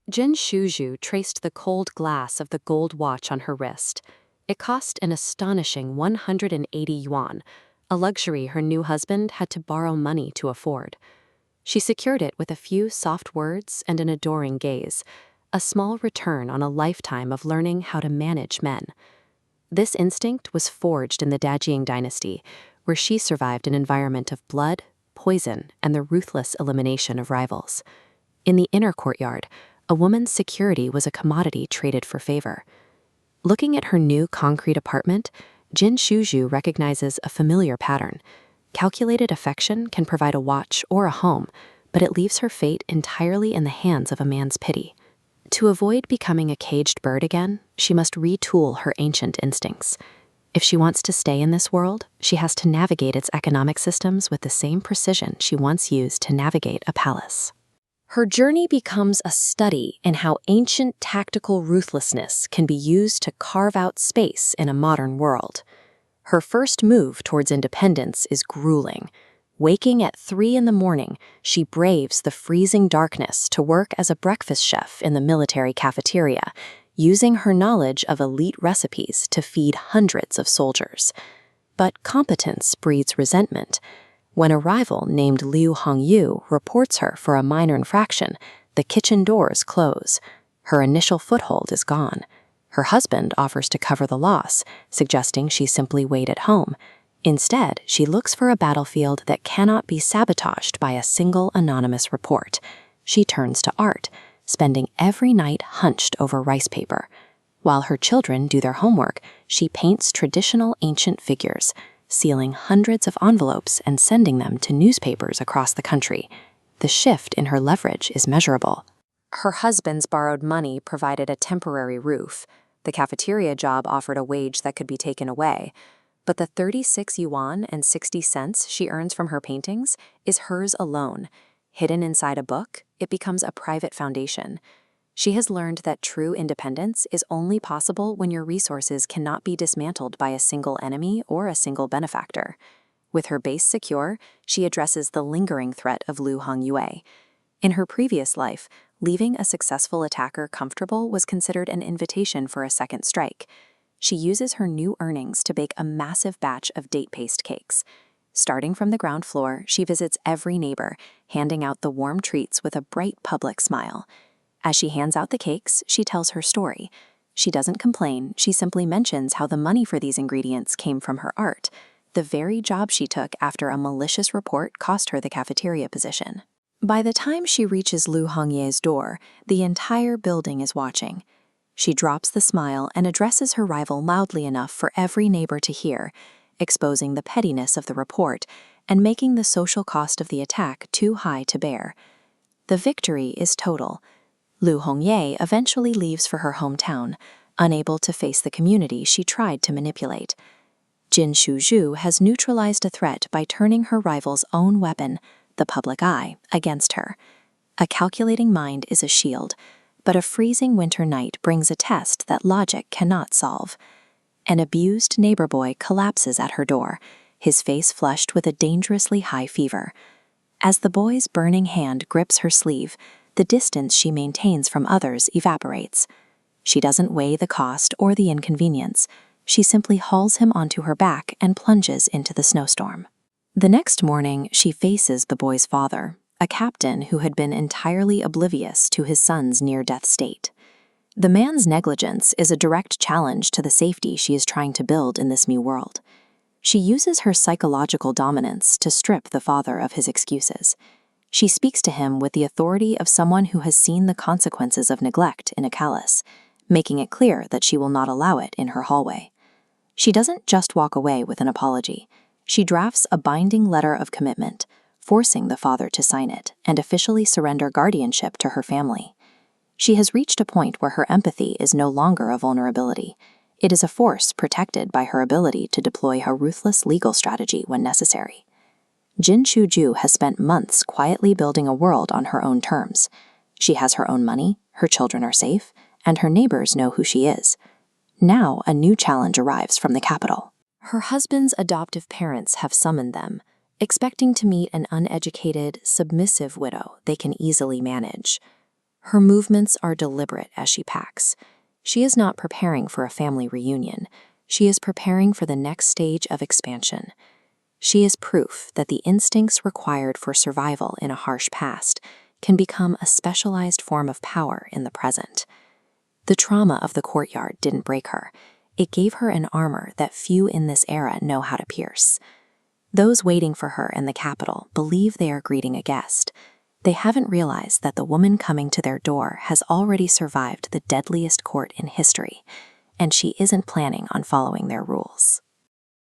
Jin Shuju traced the cold glass of the gold watch on her wrist. It cost an astonishing 180 yuan, a luxury her new husband had to borrow money to afford. She secured it with a few soft words and an adoring gaze, a small return on a lifetime of learning how to manage men. This instinct was forged in the Dajiang dynasty, where she survived an environment of blood, poison, and the ruthless elimination of rivals. In the inner courtyard, a woman's security was a commodity traded for favor. Looking at her new concrete apartment, Jin Shuju recognizes a familiar pattern. Calculated affection can provide a watch or a home, but it leaves her fate entirely in the hands of a man's pity. To avoid becoming a caged bird again, she must retool her ancient instincts. If she wants to stay in this world, she has to navigate its economic systems with the same precision she once used to navigate a palace. Her journey becomes a study in how ancient tactical ruthlessness can be used to carve out space in a modern world. Her first move towards independence is grueling. Waking at 3 in the morning, she braves the freezing darkness to work as a breakfast chef in the military cafeteria, using her knowledge of elite recipes to feed hundreds of soldiers. But competence breeds resentment. When a rival named Liu Hongyu reports her for a minor infraction, the kitchen doors close. Her initial foothold is gone. Her husband offers to cover the loss, suggesting she simply wait at home. Instead, she looks for a battlefield that cannot be sabotaged by a single anonymous report. She turns to art, spending every night hunched over rice paper. While her children do their homework, she paints traditional ancient figures, sealing hundreds of envelopes and sending them to newspapers across the country. The shift in her leverage is measurable. Her husband's borrowed money provided a temporary roof. The cafeteria job offered a wage that could be taken away. But the 36 yuan and 60 cents she earns from her paintings is hers alone. Hidden inside a book, it becomes a private foundation. She has learned that true independence is only possible when your resources cannot be dismantled by a single enemy or a single benefactor. With her base secure, she addresses the lingering threat of Liu Hongyue. In her previous life, leaving a successful attacker comfortable was considered an invitation for a second strike. She uses her new earnings to bake a massive batch of date paste cakes. Starting from the ground floor, she visits every neighbor, handing out the warm treats with a bright public smile. As she hands out the cakes, she tells her story. She doesn't complain, she simply mentions how the money for these ingredients came from her art, the very job she took after a malicious report cost her the cafeteria position. By the time she reaches Liu Hongye's door, the entire building is watching. She drops the smile and addresses her rival loudly enough for every neighbor to hear, exposing the pettiness of the report and making the social cost of the attack too high to bear. The victory is total. Liu Hongye eventually leaves for her hometown, unable to face the community she tried to manipulate. Jin Shuju has neutralized a threat by turning her rival's own weapon, the public eye, against her. A calculating mind is a shield, but a freezing winter night brings a test that logic cannot solve. An abused neighbor boy collapses at her door, his face flushed with a dangerously high fever. As the boy's burning hand grips her sleeve, the distance she maintains from others evaporates. She doesn't weigh the cost or the inconvenience. She simply hauls him onto her back and plunges into the snowstorm. The next morning, she faces the boy's father, a captain who had been entirely oblivious to his son's near-death state. The man's negligence is a direct challenge to the safety she is trying to build in this new world. She uses her psychological dominance to strip the father of his excuses. She speaks to him with the authority of someone who has seen the consequences of neglect in a callus, making it clear that she will not allow it in her hallway. She doesn't just walk away with an apology. She drafts a binding letter of commitment, forcing the father to sign it and officially surrender guardianship to her family. She has reached a point where her empathy is no longer a vulnerability. It is a force protected by her ability to deploy a ruthless legal strategy when necessary. Jin Shuju has spent months quietly building a world on her own terms. She has her own money, her children are safe, and her neighbors know who she is. Now a new challenge arrives from the capital. Her husband's adoptive parents have summoned them, expecting to meet an uneducated, submissive widow they can easily manage. Her movements are deliberate as she packs. She is not preparing for a family reunion. She is preparing for the next stage of expansion. She is proof that the instincts required for survival in a harsh past can become a specialized form of power in the present. The trauma of the courtyard didn't break her. It gave her an armor that few in this era know how to pierce. Those waiting for her in the Capitol believe they are greeting a guest. They haven't realized that the woman coming to their door has already survived the deadliest court in history, and she isn't planning on following their rules.